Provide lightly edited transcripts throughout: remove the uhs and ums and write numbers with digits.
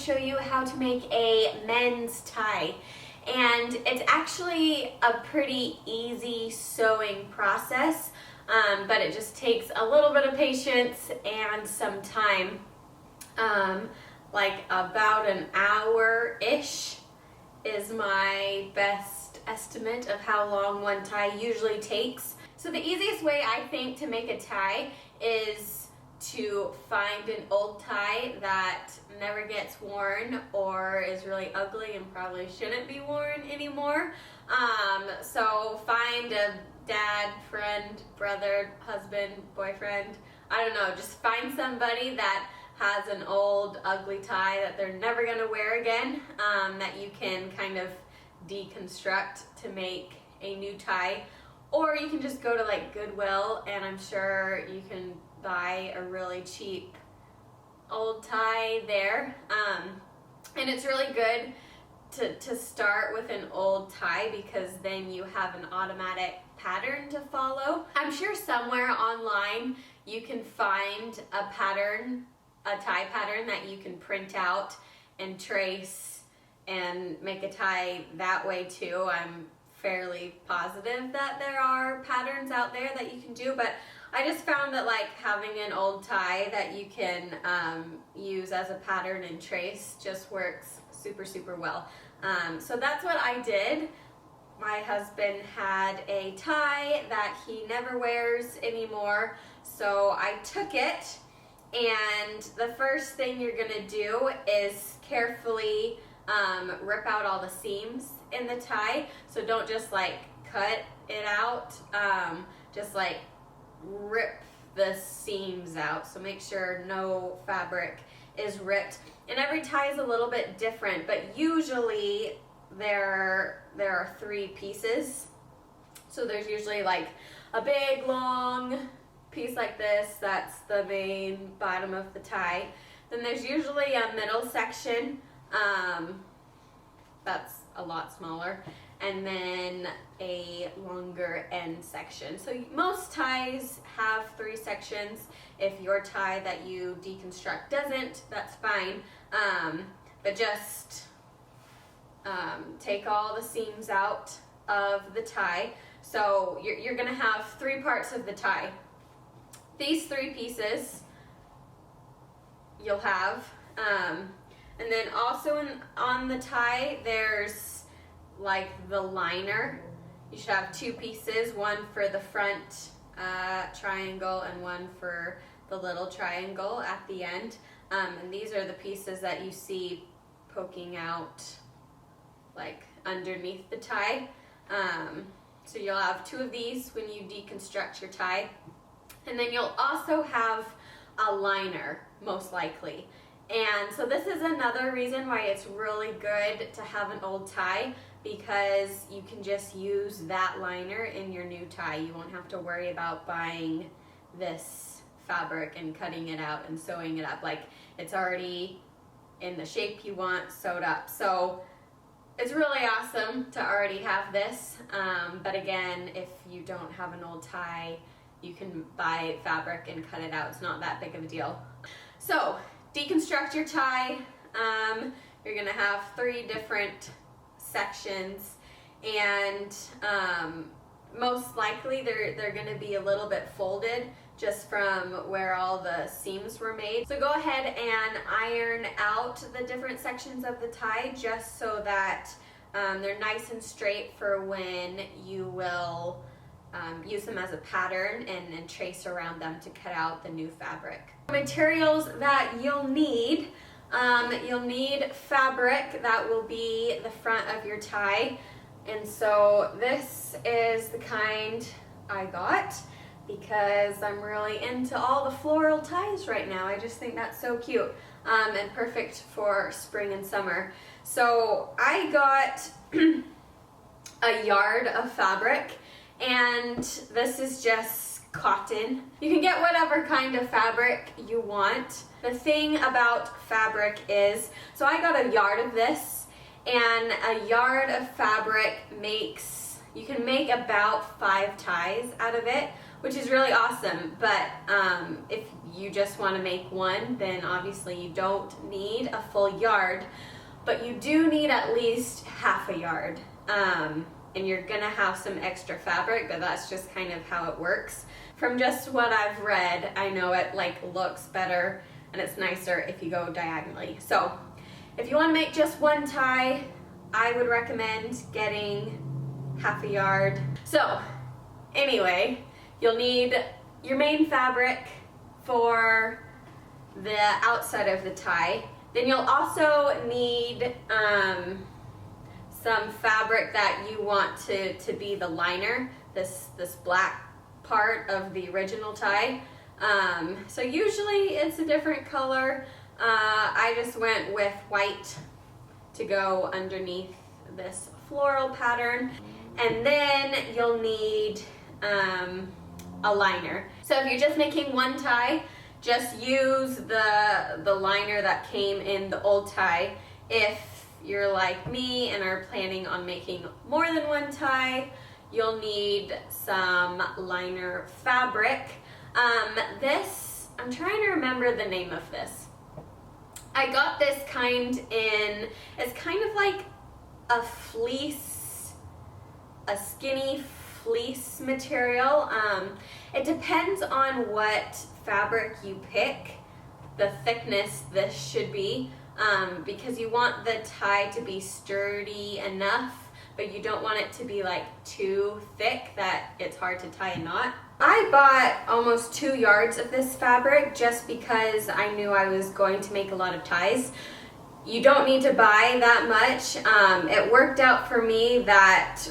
show you how to make a men's tie. And it's actually a pretty easy sewing process, but it just takes a little bit of patience and some time, like about an hour-ish is my best estimate of how long one tie usually takes. So the easiest way I think to make a tie is to find an old tie that never gets worn or is really ugly and probably shouldn't be worn anymore. So find a dad, friend, brother, husband, boyfriend, I don't know, just find somebody that has an old ugly tie that they're never going to wear again, that you can kind of deconstruct to make a new tie. Or you can just go to like Goodwill, and I'm sure you can buy a really cheap old tie there. And it's really good to start with an old tie because then you have an automatic pattern to follow. I'm sure somewhere online you can find a tie pattern that you can print out and trace and make a tie that way too. I'm fairly positive that there are patterns out there that you can do, but I just found that like having an old tie that you can use as a pattern and trace just works super well. So that's what I did. My husband had a tie that he never wears anymore, so I took it, and the first thing you're gonna do is carefully rip out all the seams in the tie. So don't just like cut it out, just like rip the seams out. So make sure no fabric is ripped. And every tie is a little bit different, but usually there are 3 pieces. So there's usually like a big long piece like this, that's the main bottom of the tie. Then there's usually a middle section, that's a lot smaller, and then a longer end section. So most ties have 3 sections. If your tie that you deconstruct doesn't, that's fine, but just take all the seams out of the tie. So you're gonna have 3 parts of the tie. These 3 pieces you'll have, and then also on the tie there's like the liner. You should have 2 pieces, one for the front triangle and one for the little triangle at the end. And these are the pieces that you see poking out like underneath the tie. So you'll have 2 of these when you deconstruct your tie. And then you'll also have a liner, most likely. And so this is another reason why it's really good to have an old tie, because you can just use that liner in your new tie. You won't have to worry about buying this fabric and cutting it out and sewing it up. Like, it's already in the shape you want sewed up. So it's really awesome to already have this. But again, if you don't have an old tie, you can buy fabric and cut it out. It's not that big of a deal. So deconstruct your tie. You're gonna have 3 different sections, and most likely they're gonna be a little bit folded just from where all the seams were made. So go ahead and iron out the different sections of the tie just so that they're nice and straight for when you will use them as a pattern and trace around them to cut out the new fabric. Materials that you'll need fabric that will be the front of your tie, and so this is the kind I got because I'm really into all the floral ties right now. I just think that's so cute, and perfect for spring and summer. So I got a yard of fabric, and this is just cotton. You can get whatever kind of fabric you want. The thing about fabric is, so I got a yard of this, and a yard of fabric makes You can make about 5 ties out of it, which is really awesome. But if you just want to make one, then obviously you don't need a full yard, but you do need at least half a yard. And you're gonna have some extra fabric, but that's just kind of how it works. From just what I've read, I know it like looks better and it's nicer if you go diagonally. So if you want to make just one tie, I would recommend getting half a yard. So anyway, you'll need your main fabric for the outside of the tie. Then you'll also need some fabric that you want to be the liner, this black part of the original tie. So usually it's a different color. I just went with white to go underneath this floral pattern. And then you'll need a liner. So if you're just making one tie, just use the liner that came in the old tie. If you're like me and are planning on making more than one tie, you'll need some liner fabric. This, I'm trying to remember the name of this. I got this kind in, it's kind of like a fleece, a skinny fleece material. It depends on what fabric you pick, the thickness this should be, because you want the tie to be sturdy enough, but you don't want it to be like too thick that it's hard to tie a knot. I bought almost 2 yards of this fabric just because I knew I was going to make a lot of ties. You don't need to buy that much. It worked out for me that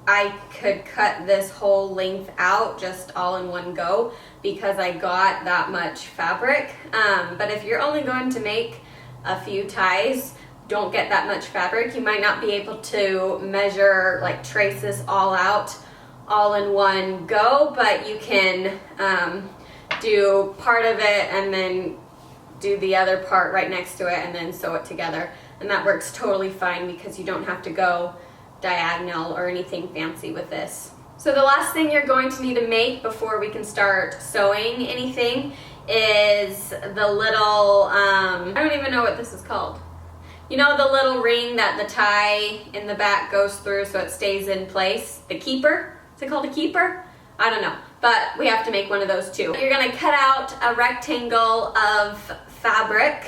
I could cut this whole length out just all in one go because I got that much fabric. But if you're only going to make a few ties, don't get that much fabric. You might not be able to measure, like trace this all out all in one go, but you can do part of it and then do the other part right next to it and then sew it together. And that works totally fine because you don't have to go diagonal or anything fancy with this. So the last thing you're going to need to make before we can start sewing anything is the little, I don't even know what this is called. You know the little ring that the tie in the back goes through so it stays in place? The keeper? Is it called a keeper? I don't know, but we have to make one of those too. You're gonna cut out a rectangle of fabric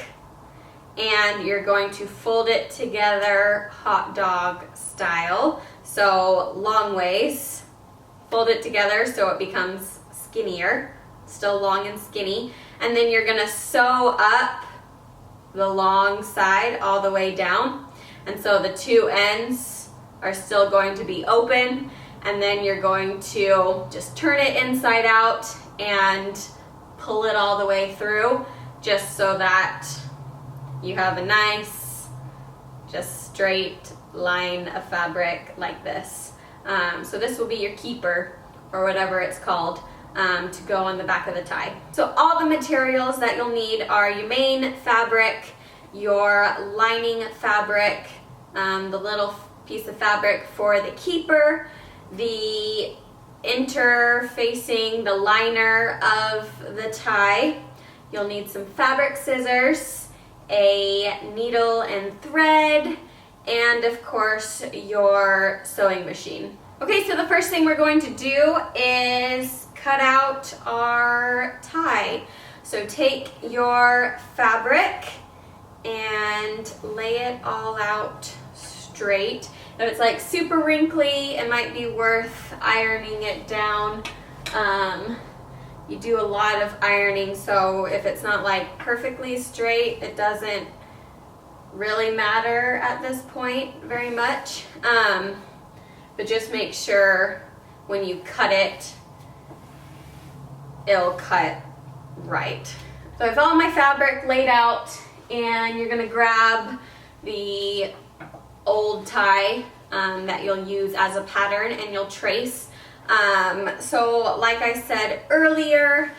and you're going to fold it together hot dog style. So long ways, fold it together so it becomes skinnier, still long and skinny. And then you're gonna sew up the long side all the way down. And so the 2 ends are still going to be open. And then you're going to just turn it inside out and pull it all the way through just so that you have a nice, just straight line of fabric like this. So this will be your keeper or whatever it's called to go on the back of the tie. So all the materials that you'll need are your main fabric, your lining fabric, the little piece of fabric for the keeper, the interfacing, the liner of the tie. You'll need some fabric scissors, a needle and thread, and of course your sewing machine. Okay, so the first thing we're going to do is cut out our tie. So take your fabric and lay it all out straight. If it's like super wrinkly, it might be worth ironing it down. You do a lot of ironing, so if it's not like perfectly straight, it doesn't really matter at this point very much. But just make sure when you cut it, it'll cut right. So I have all my fabric laid out, and you're gonna grab the old tie that you'll use as a pattern and you'll trace. So like I said earlier,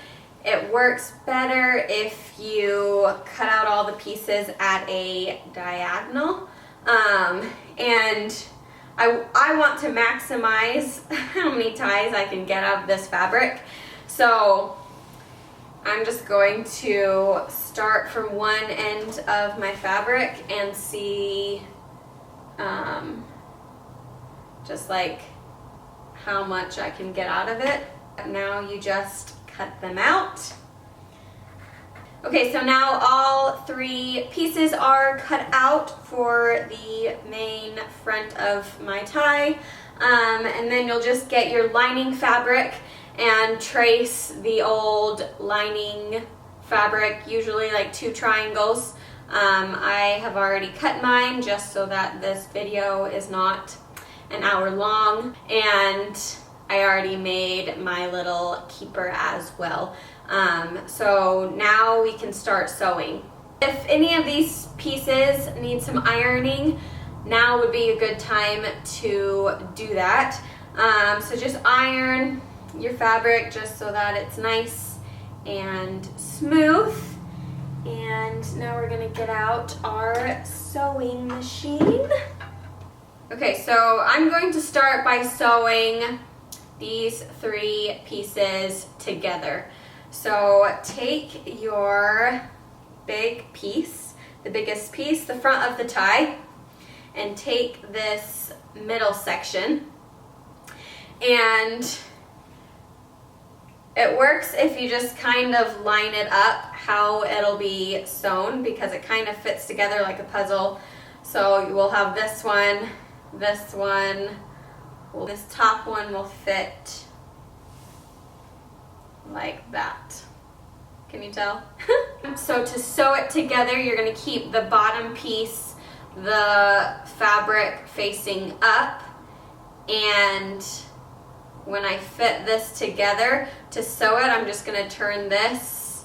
it works better if you cut out all the pieces at a diagonal. And I want to maximize how many ties I can get out of this fabric. So I'm just going to start from one end of my fabric and see just like how much I can get out of it. Now you just cut them out. Okay, so now all 3 pieces are cut out for the main front of my tie. And then you'll just get your lining fabric and trace the old lining fabric, usually like 2 triangles. I have already cut mine just so that this video is not an hour long, and I already made my little keeper as well. So now we can start sewing. If any of these pieces need some ironing, now would be a good time to do that. So just iron your fabric just so that it's nice and smooth. And now we're gonna get out our sewing machine. Okay, so I'm going to start by sewing these 3 pieces together. So take your big piece, the biggest piece, the front of the tie, and take this middle section. And it works if you just kind of line it up how it'll be sewn, because it kind of fits together like a puzzle. So you will have this one, this one, this top one will fit like that. Can you tell? So to sew it together, you're going to keep the bottom piece, the fabric facing up, and when I fit this together, to sew it, I'm just going to turn this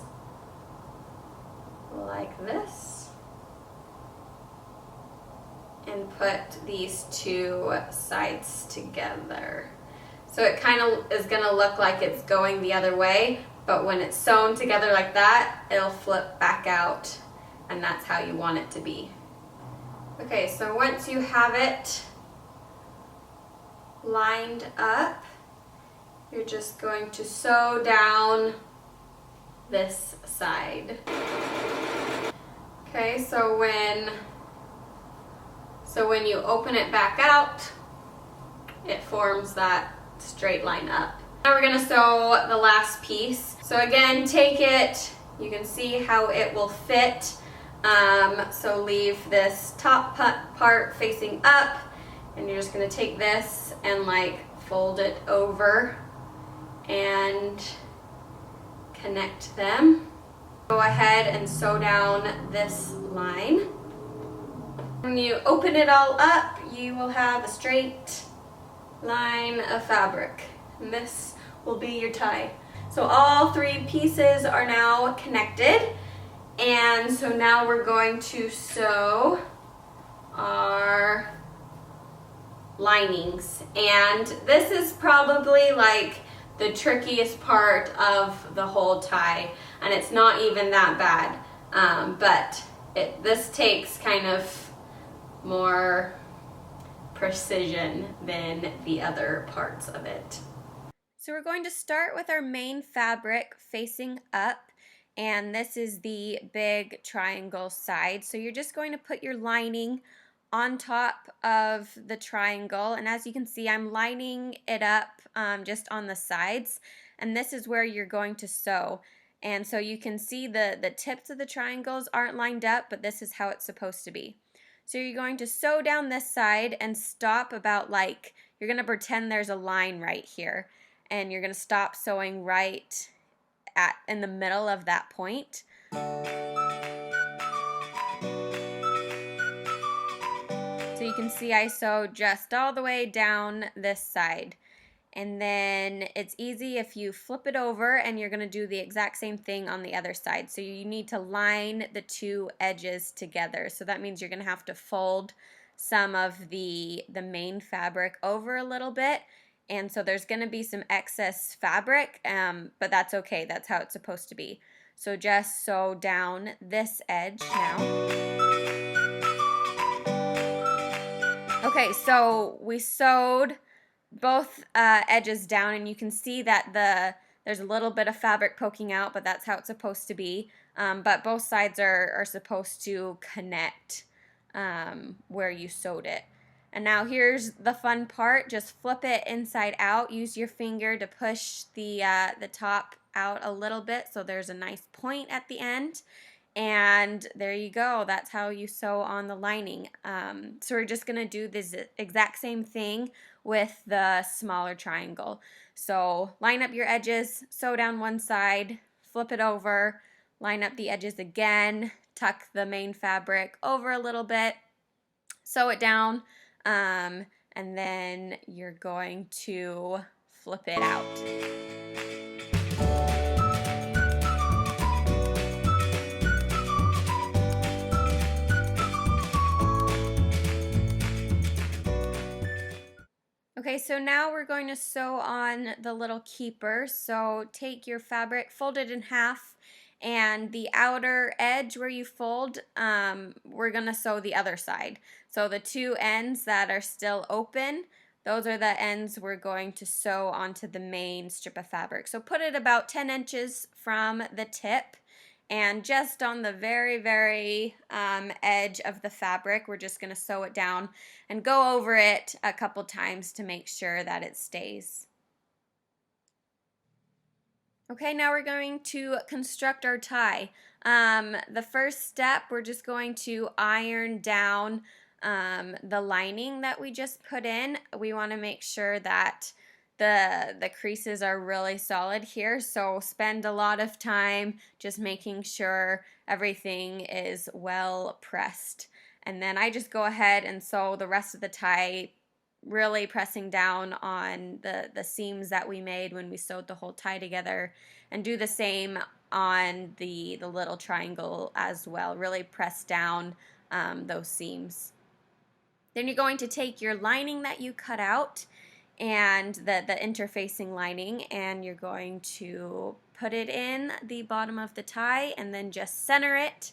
like this and put these 2 sides together. So it kind of is going to look like it's going the other way, but when it's sewn together like that, it'll flip back out, and that's how you want it to be. Okay, so once you have it lined up, you're just going to sew down this side. Okay, so when you open it back out, it forms that straight line up. Now we're gonna sew the last piece. So again, take it, you can see how it will fit. So leave this top part facing up, and you're just gonna take this and like fold it over and connect them. Go ahead and sew down this line. When you open it all up, you will have a straight line of fabric, and this will be your tie. So all 3 pieces are now connected, and so now we're going to sew our linings. And this is probably like the trickiest part of the whole tie, and it's not even that bad, but this takes kind of more precision than the other parts of it. So we're going to start with our main fabric facing up, and this is the big triangle side. So you're just going to put your lining on top of the triangle, and as you can see, I'm lining it up just on the sides, and this is where you're going to sew. And so you can see the tips of the triangles aren't lined up, but this is how it's supposed to be. So you're going to sew down this side and stop about like, you're going to pretend there's a line right here, and you're going to stop sewing right in the middle of that point. So you can see I sewed just all the way down this side. And then it's easy if you flip it over, and you're going to do the exact same thing on the other side. So you need to line the 2 edges together. So that means you're going to have to fold some of the main fabric over a little bit. And so there's going to be some excess fabric, but that's okay. That's how it's supposed to be. So just sew down this edge now. Okay, Okay, so we sewed both edges down, and you can see that there's a little bit of fabric poking out, but that's how it's supposed to be. But both sides are supposed to connect where you sewed it. And now here's the fun part. Just flip it inside out. Use your finger to push the top out a little bit so there's a nice point at the end. And there you go. That's how you sew on the lining. So we're just going to do this exact same thing with the smaller triangle. So line up your edges, sew down one side, flip it over, line up the edges again, tuck the main fabric over a little bit, sew it down, and then you're going to flip it out. Okay, so now we're going to sew on the little keeper. So take your fabric, fold it in half, and the outer edge where you fold, we're going to sew the other side. So the two ends that are still open, those are the ends we're going to sew onto the main strip of fabric. So put it about 10 inches from the tip. And just on the very, very edge of the fabric, we're just going to sew it down and go over it a couple times to make sure that it stays. Okay, now we're going to construct our tie. The first step, we're just going to iron down the lining that we just put in. We want to make sure that the creases are really solid here, so spend a lot of time just making sure everything is well pressed. And then I just go ahead and sew the rest of the tie, really pressing down on the seams that we made when we sewed the whole tie together, and do the same on the little triangle as well. Really press down those seams. Then you're going to take your lining that you cut out and the interfacing lining, and you're going to put it in the bottom of the tie and then just center it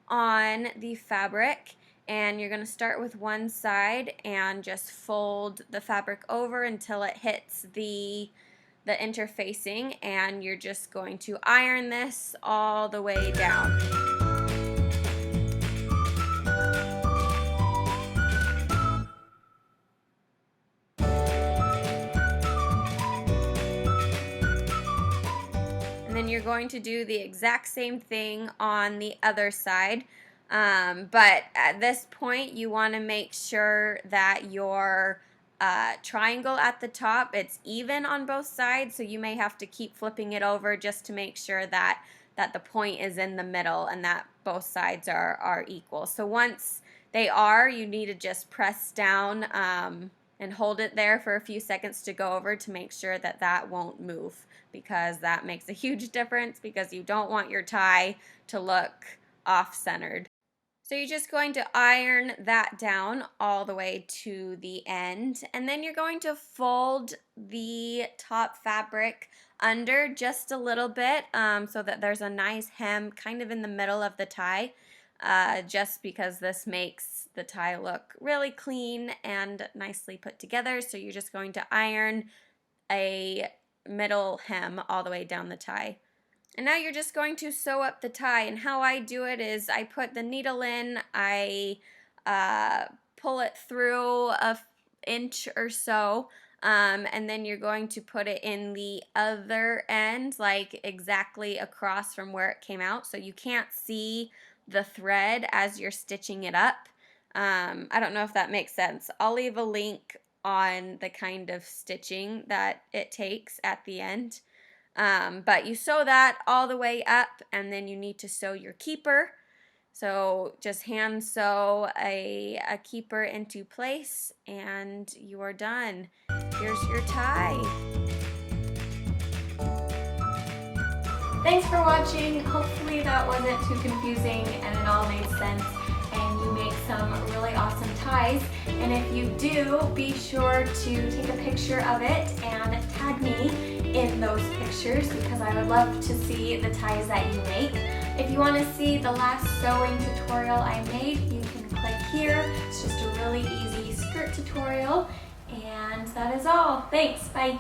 on the fabric. And you're going to start with one side and just fold the fabric over until it hits the interfacing, and you're just going to iron this all the way down. And then you're going to do the exact same thing on the other side. But at this point, you want to make sure that your triangle at the top, it's even on both sides. So you may have to keep flipping it over just to make sure that the point is in the middle and that both sides are equal. So once they are, you need to just press down and hold it there for a few seconds to go over to make sure that won't move, because that makes a huge difference, because you don't want your tie to look off-centered. So you're just going to iron that down all the way to the end, and then you're going to fold the top fabric under just a little bit so that there's a nice hem kind of in the middle of the tie, just because this makes the tie look really clean and nicely put together. So you're just going to iron a middle hem all the way down the tie. And now you're just going to sew up the tie, and how I do it is I put the needle in, I pull it through an inch or so, and then you're going to put it in the other end, like exactly across from where it came out, so you can't see the thread as you're stitching it up. I don't know if that makes sense. I'll leave a link on the kind of stitching that it takes at the end. But you sew that all the way up, and then you need to sew your keeper. So just hand sew a keeper into place, and you are done. Here's your tie. Thanks for watching. Hopefully that wasn't too confusing and it all made sense, and you make some really awesome ties. And if you do, be sure to take a picture of it and tag me in those pictures, because I would love to see the ties that you make. If you want to see the last sewing tutorial I made, you can click here. It's just a really easy skirt tutorial. And that is all. Thanks. Bye.